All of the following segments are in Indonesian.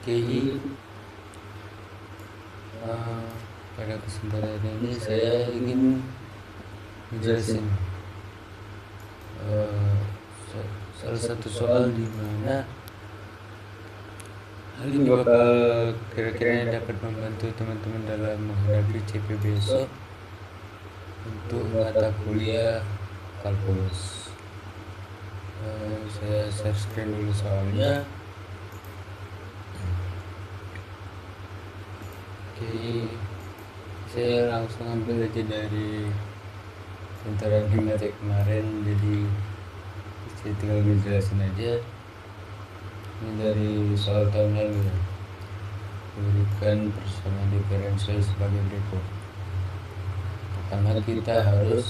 KI. eh, Pada kesempatan ini saya ingin menjelaskan eh, salah satu soal di mana hal ini bakal kira-kira dapat membantu teman-teman dalam menghadapi CP besok untuk mata kuliah kalkulus. Saya share screen dulu soalnya. Oke, saya langsung ambil aja dari tentara Hemat kemarin, jadi saya tinggal menjelaskan aja. Ini dari soal tahun lalu ya. Berikan persamaan diferensial sebagai berikut. Pertama kita harus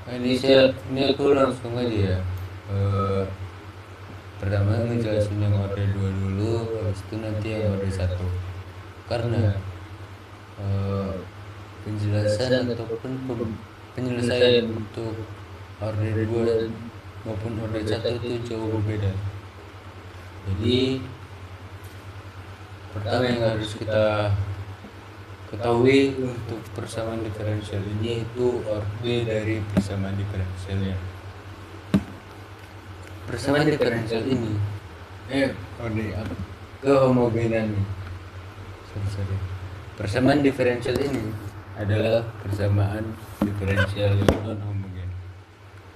ini aku langsung aja ya. Pertama ngejelasin yang order 2 dulu, habis itu nanti yang order 1. Karena penjelasan ataupun penyelesaian untuk order 2 maupun order 1 itu jauh berbeda. Jadi pertama yang harus kita ketahui untuk persamaan diferensial ini itu order dari persamaan diferensialnya. Persamaan diferensial ini kehomogenan nih. Sorry. Persamaan diferensial ini adalah persamaan diferensial yang non homogen.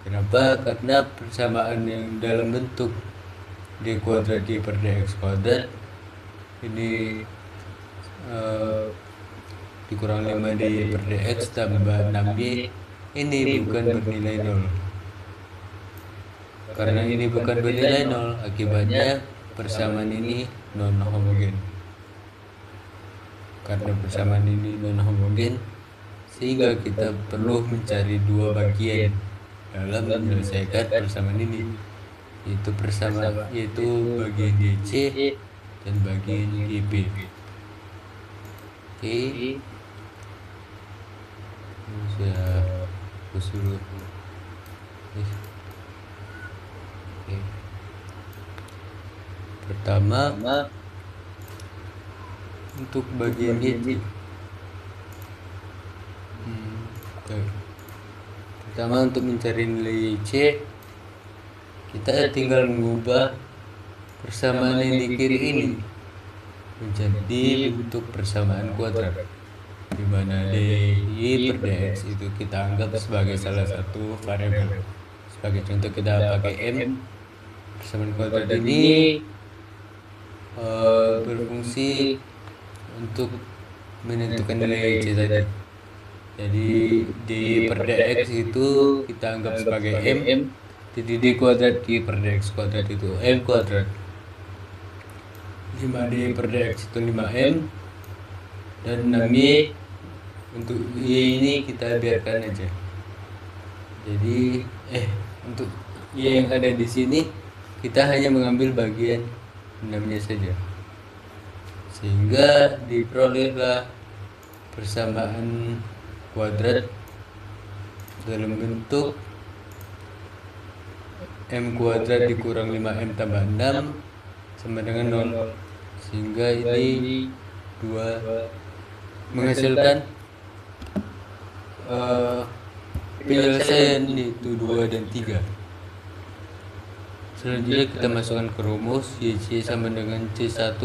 Kenapa? Karena persamaan yang dalam bentuk d kuadrat d per dx kuadrat ini dikurang 5d per dx tambah 6d ini bukan bernilai 0. Karena ini bukan bernilai 0, akibatnya persamaan ini non homogen. Karena persamaan ini non homogen, sehingga kita perlu mencari dua bagian dalam menyelesaikan persamaan ini, yaitu bagian DC dan bagian DB. Oke, saya hapus dulu. Oke. Pertama untuk bagian DC. Pertama untuk mencari nilai C, kita tinggal mengubah persamaan yang di kiri ini menjadi bentuk persamaan kuadrat, di mana dy per dx itu kita anggap sebagai salah satu variabel. Sebagai contoh kita pakai m. Persamaan kuadrat ini berfungsi untuk menentukan nilai C tadi. Jadi d per dx itu kita anggap sebagai m. Jadi d kuadrat d per dx kuadrat itu m kuadrat. 5d per dx itu 5m, dan 6y untuk y ini kita biarkan aja. Jadi untuk y yang ada di sini kita hanya mengambil bagian 6-nya saja, sehingga diperolehlah persamaan kuadrat dalam bentuk m kuadrat dikurang 5m tambah 6 sama dengan 0, sehingga ini 2 menghasilkan penyelesaian itu 2 dan 3. Selanjutnya kita masukkan ke rumus, YC sama dengan C1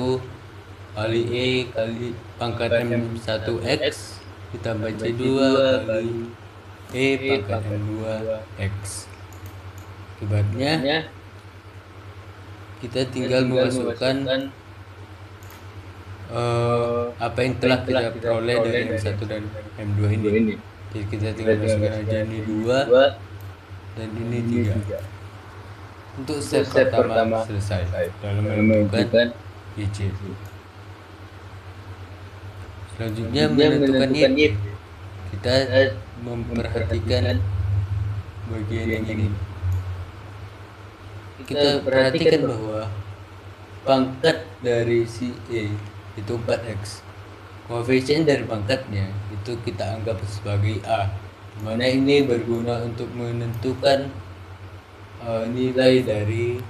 kali E kali pangkat M1X ditambah C2 kali E pangkat M2X. Akibatnya kita tinggal memasukkan apa yang telah kita peroleh dari M1 dan M2 ini. Jadi kita tinggal masukkan aja ini 2 dan ini 3. Untuk step pertama selesai dalam menentukan YC. Selanjutnya menentukan Y, kita memperhatikan bagian yang ini. Kita perhatikan bahwa pangkat dari si E itu 4x. Koefisien dari pangkatnya itu kita anggap sebagai A, dimana ini berguna untuk menentukan nilai dari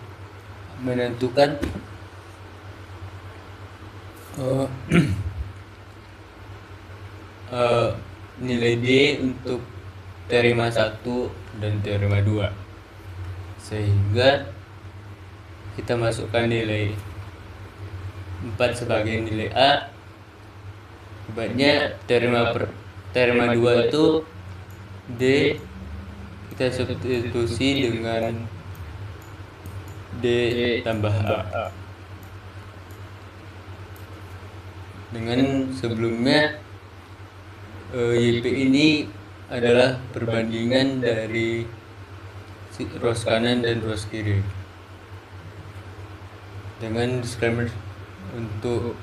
menentukan eh, nilai D untuk teorema 1 dan teorema 2, sehingga kita masukkan nilai 4 sebagai nilai A. Akibatnya teorema 2 itu D kita substitusi dengan D tambah A. Dengan sebelumnya YP ini adalah perbandingan dari ruas kanan dan ruas kiri. Dengan disclaimer, untuk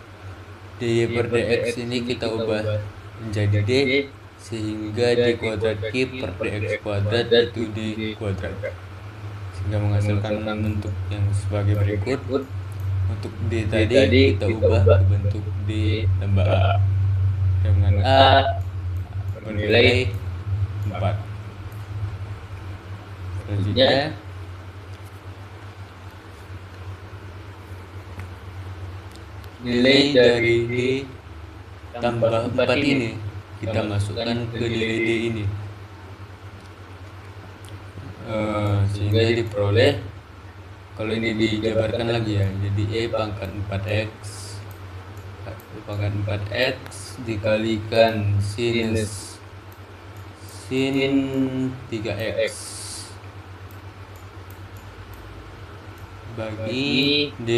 dy per dx ini kita ubah menjadi D, sehingga D kuadrat Q per dx kuadrat itu D kuadrat, sehingga menghasilkan bentuk yang sebagai berikut. Untuk D tadi kita ubah ke bentuk D tambah A dengan A bernilai 4. Selanjutnya nilai dari D tambah 4 ini kita masukkan ke nilai D ini, sehingga diperoleh, kalau ini dijabarkan lagi ya, jadi E pangkat 4x dikalikan sinus sin 3x bagi D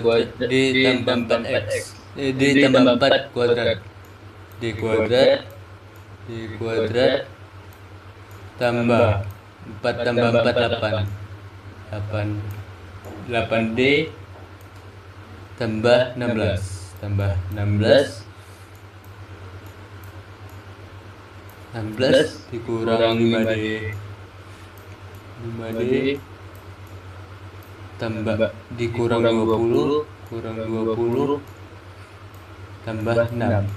kuadrat D tambah 4x D tambah 4 kuadrat D kuadrat tambah 4 tambah 4 8D tambah 16 dikurang 5D tambah dikurang 20 tambah 6.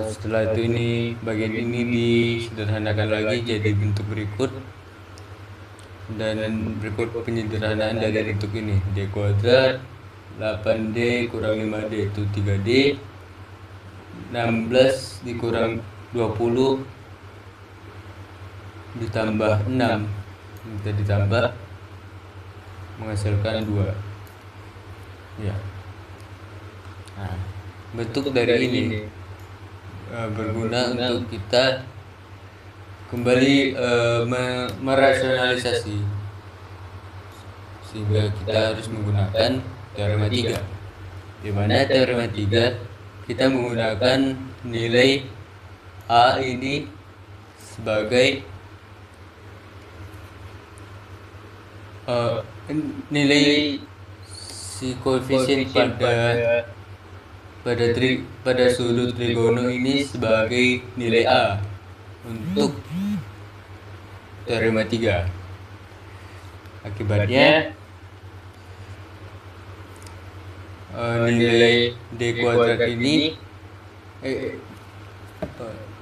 Setelah itu ini bagian ini disederhanakan lagi jadi bentuk berikut, dan berikut penyederhanaan dari bentuk ini. D kuadrat 8D kurang 5D itu 3D, 16 dikurang 20 ditambah 6 kita ditambah menghasilkan 2 ya. Nah, bentuk dari ini berguna untuk kita kembali merasionalisasi, sehingga kita harus menggunakan teorema 3, di mana teorema 3 kita menggunakan nilai A ini sebagai nilai si koefisien pada sudut trigono ini sebagai nilai A untuk teorema 3. Akibatnya nilai D kuadrat ini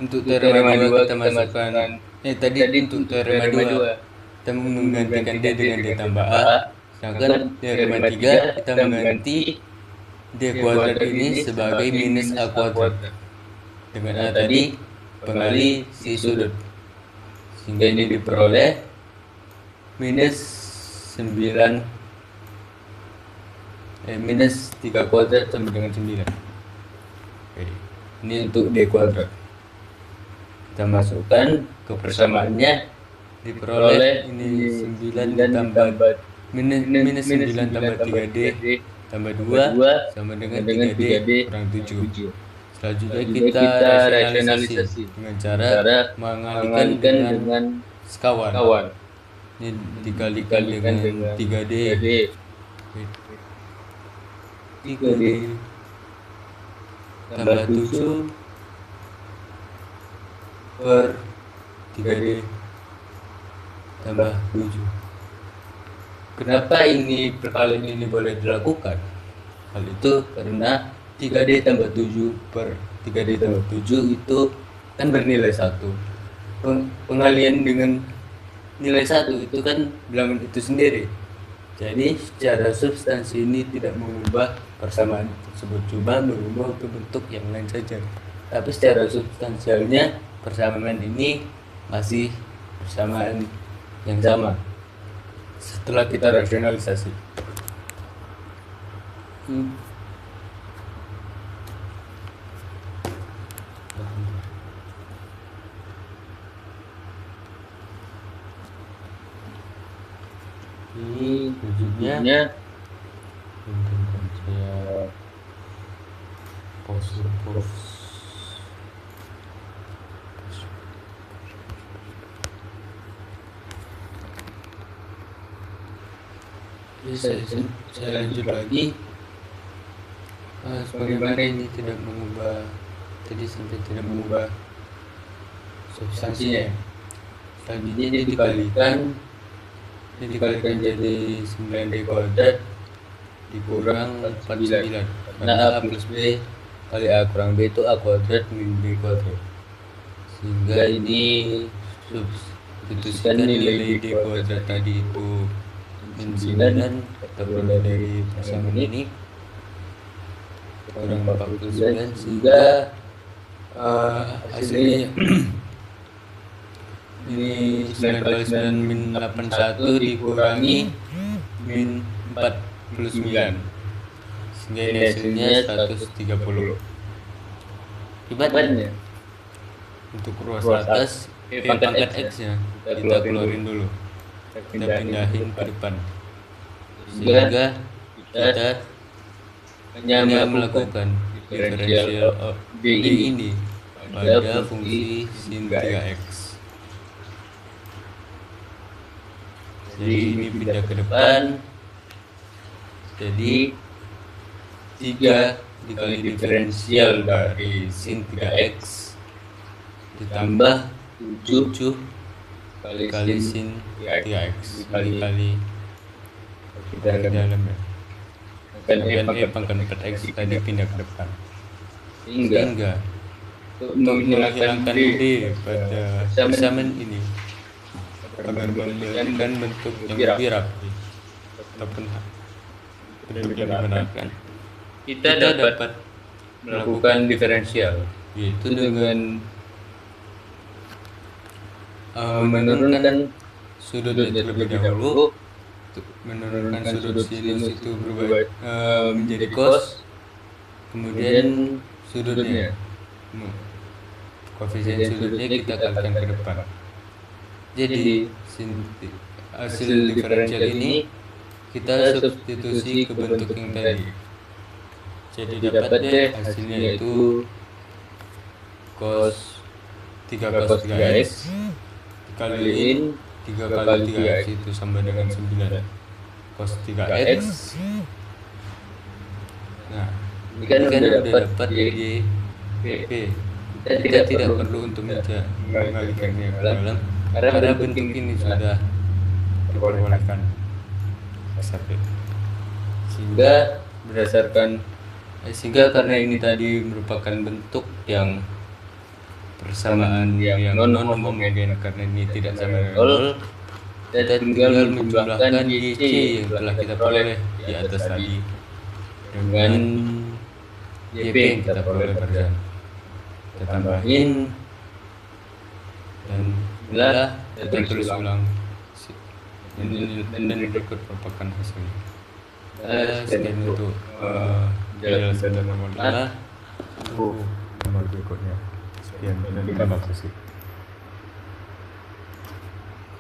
untuk teorema 2 kita masukkan tadi untuk teorema 2 kita menggantikan D dengan D tambah A, sedangkan teorema 3 kita mengganti D kuadrat ini sebagai minus A kuadrat dengan A tadi pengali si sudut, sehingga ini diperoleh minus 3 kuadrat sama dengan 9. Oke. Ini untuk D kuadrat. Kita masukkan ke persamaannya, diperoleh ini 9 ditambah minus 9 tambah 3D tambah 2 sama dengan 3D kurang 7. Selanjutnya kita rasionalisasi dengan cara mengalihkan dengan sekawan. Ini dikalikan dengan 3D tambah 7 per 3D tambah 7. Kenapa ini perkalian ini boleh dilakukan? Hal itu karena 3D tambah 7 per 3D tambah 7 itu kan bernilai 1. Pengalian dengan nilai 1 itu kan bilangan itu sendiri. Jadi secara substansi ini tidak mengubah persamaan tersebut, cuma berubah ke bentuk yang lain saja. Tapi secara substansialnya persamaan ini masih persamaan yang sama setelah kita rasionalisasi. Ini wujudnya bentukkan saya pos. Saya lanjut lagi. Sebagaimana ini tidak mengubah, tadi sampai tidak mengubah substansinya. Selanjutnya ini dikalikan jadi 9D kuadrat dikurang 49, karena A plus B kali A kurang B itu A kuadrat min B kuadrat, sehingga ini substitusikan nilai D kuadrat tadi itu min 9 kita peroleh dari persamaan ini kurang 49, sehingga hasilnya ini 9 kali 9 min 81 dikurangi min 49, sehingga ini hasilnya 130. Akibatnya untuk ruas atas pangkat X nya kita keluarin dulu, kita pindahin ke depan, sehingga kita hanya melakukan diferensial D ini pada fungsi sin 3x. Jadi ini pindah ke depan, jadi 3 dikali diferensial dari sin 3x ditambah 7 kali sin 3x dikali kita dalam ya, kan pangkat 4x tadi pindah ke depan, sehingga untuk menghilangkan D pada persamaan ini agar memberikan bentuk yang lebih rapi ataupun bentuk yang digunakan, kita dapat melakukan diferensial, yaitu dengan menurunkan sudut terlebih dahulu, menurunkan sudut sinus itu berubah menjadi cos, kemudian sudutnya, koefisien sudutnya kita kalikan ke depan. Jadi hasil diferensial ini kita substitusi ke bentuk yang tadi. Jadi dapat deh hasilnya itu cos 3 cos 3x dikaliin 3 kali 3x itu sama dengan 9 cos 3x. Nah, ini kan udah dapat jadi PP. Kita tidak perlu untuk mengalihkannya ke dalam, karena bentuk ini sudah diperbolehkan SAP. Sehingga karena ini tadi merupakan bentuk yang persamaan yang non homogen, karena ini tidak sama dengan 0, kita tinggal menjumlahkan YC yang telah kita peroleh di atas tadi dengan YP yang kita peroleh barusan. Kita tambahin dan inilah kita tulis ulang dan berikut merupakan hasilnya. Sekian untuk penjelasan dan nomor berikutnya. Sekian dan terima kasih.